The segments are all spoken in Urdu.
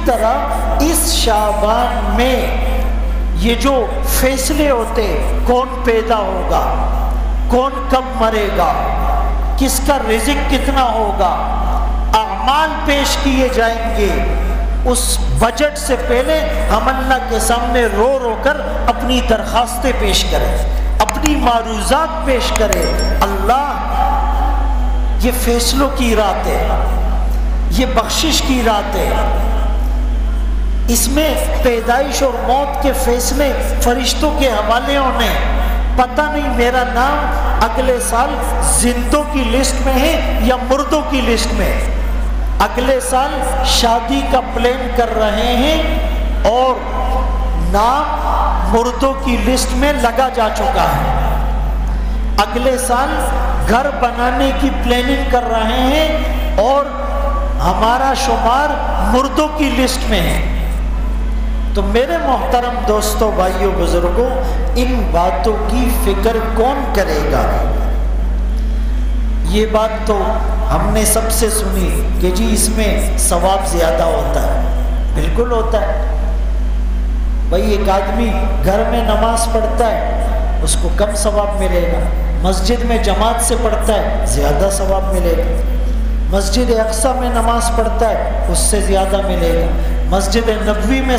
طرح اس شعبان میں یہ جو فیصلے ہوتے، کون پیدا ہوگا، کون کب مرے گا، کس کا رزق کتنا ہوگا، اعمال پیش کیے جائیں گے، اس بجٹ سے پہلے ہم اللہ کے سامنے رو رو کر اپنی درخواستیں پیش کریں، اپنی معروضات پیش کریں۔ اللہ، یہ فیصلوں کی رات ہے، یہ بخشش کی رات ہے، اس میں پیدائش اور موت کے فیصلے فرشتوں کے حوالے ہونے، پتہ نہیں میرا نام اگلے سال زندوں کی لسٹ میں ہے یا مردوں کی لسٹ میں۔ اگلے سال شادی کا پلان کر رہے ہیں اور نام مردوں کی لسٹ میں لگا جا چکا ہے، اگلے سال گھر بنانے کی پلاننگ کر رہے ہیں اور ہمارا شمار مردوں کی لسٹ میں ہے۔ تو میرے محترم دوستوں، بھائیوں، بزرگوں، ان باتوں کی فکر کون کرے گا؟ یہ بات تو ہم نے سب سے سنی کہ جی اس میں ثواب زیادہ ہوتا ہے۔ بالکل ہوتا ہے بھائی، ایک آدمی گھر میں نماز پڑھتا ہے اس کو کم ثواب ملے گا، مسجد میں جماعت سے پڑھتا ہے زیادہ ثواب ملے گا، مسجد اقصیٰ میں نماز پڑھتا ہے اس سے زیادہ ملے گا، مسجد نبوی میں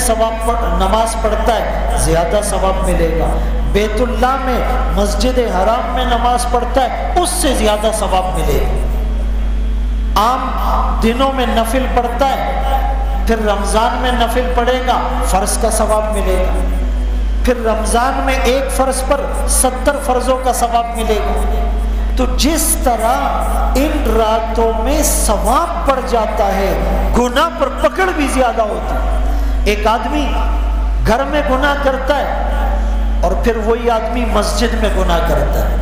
نماز پڑھتا ہے زیادہ ثواب ملے گا، بیت اللہ میں مسجد حرام میں نماز پڑھتا ہے اس سے زیادہ ثواب ملے گا۔ عام دنوں میں نفل پڑھتا ہے، پھر رمضان میں نفل پڑھے گا فرض کا ثواب ملے گا، پھر رمضان میں ایک فرض پر 70 فرضوں کا ثواب ملے گا۔ تو جس طرح ان راتوں میں ثواب بڑھ جاتا ہے، گناہ پر پکڑ بھی زیادہ ہوتی ہے۔ ایک آدمی گھر میں گناہ کرتا ہے اور پھر وہی آدمی مسجد میں گناہ کرتا ہے،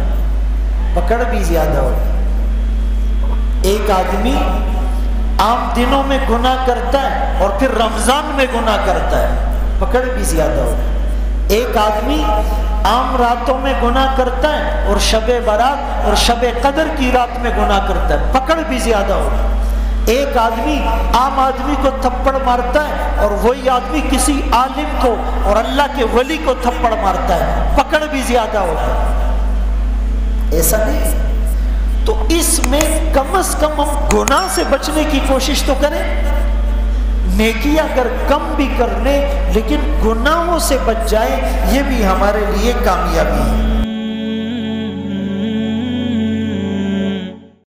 پکڑ بھی زیادہ ہوتی ہے۔ ایک آدمی عام دنوں میں گناہ کرتا ہے اور پھر رمضان میں گناہ کرتا ہے، پکڑ بھی زیادہ ہوتی ہے۔ ایک آدمی عام راتوں میں گناہ کرتا ہے اور شب برات اور شب قدر کی رات میں گناہ کرتا ہے، پکڑ بھی زیادہ ہوتی ہے۔ ایک آدمی عام آدمی کو تھپڑ مارتا ہے اور وہی آدمی کسی عالم کو اور اللہ کے ولی کو تھپڑ مارتا ہے، پکڑ بھی زیادہ ہوتی ہے۔ ایسا نہیں، تو اس میں کم از کم ہم گناہ سے بچنے کی کوشش تو کریں۔ نیکی اگر کم بھی کر لیں لیکن گناہوں سے بچ جائے، یہ بھی ہمارے لیے کامیابی ہے۔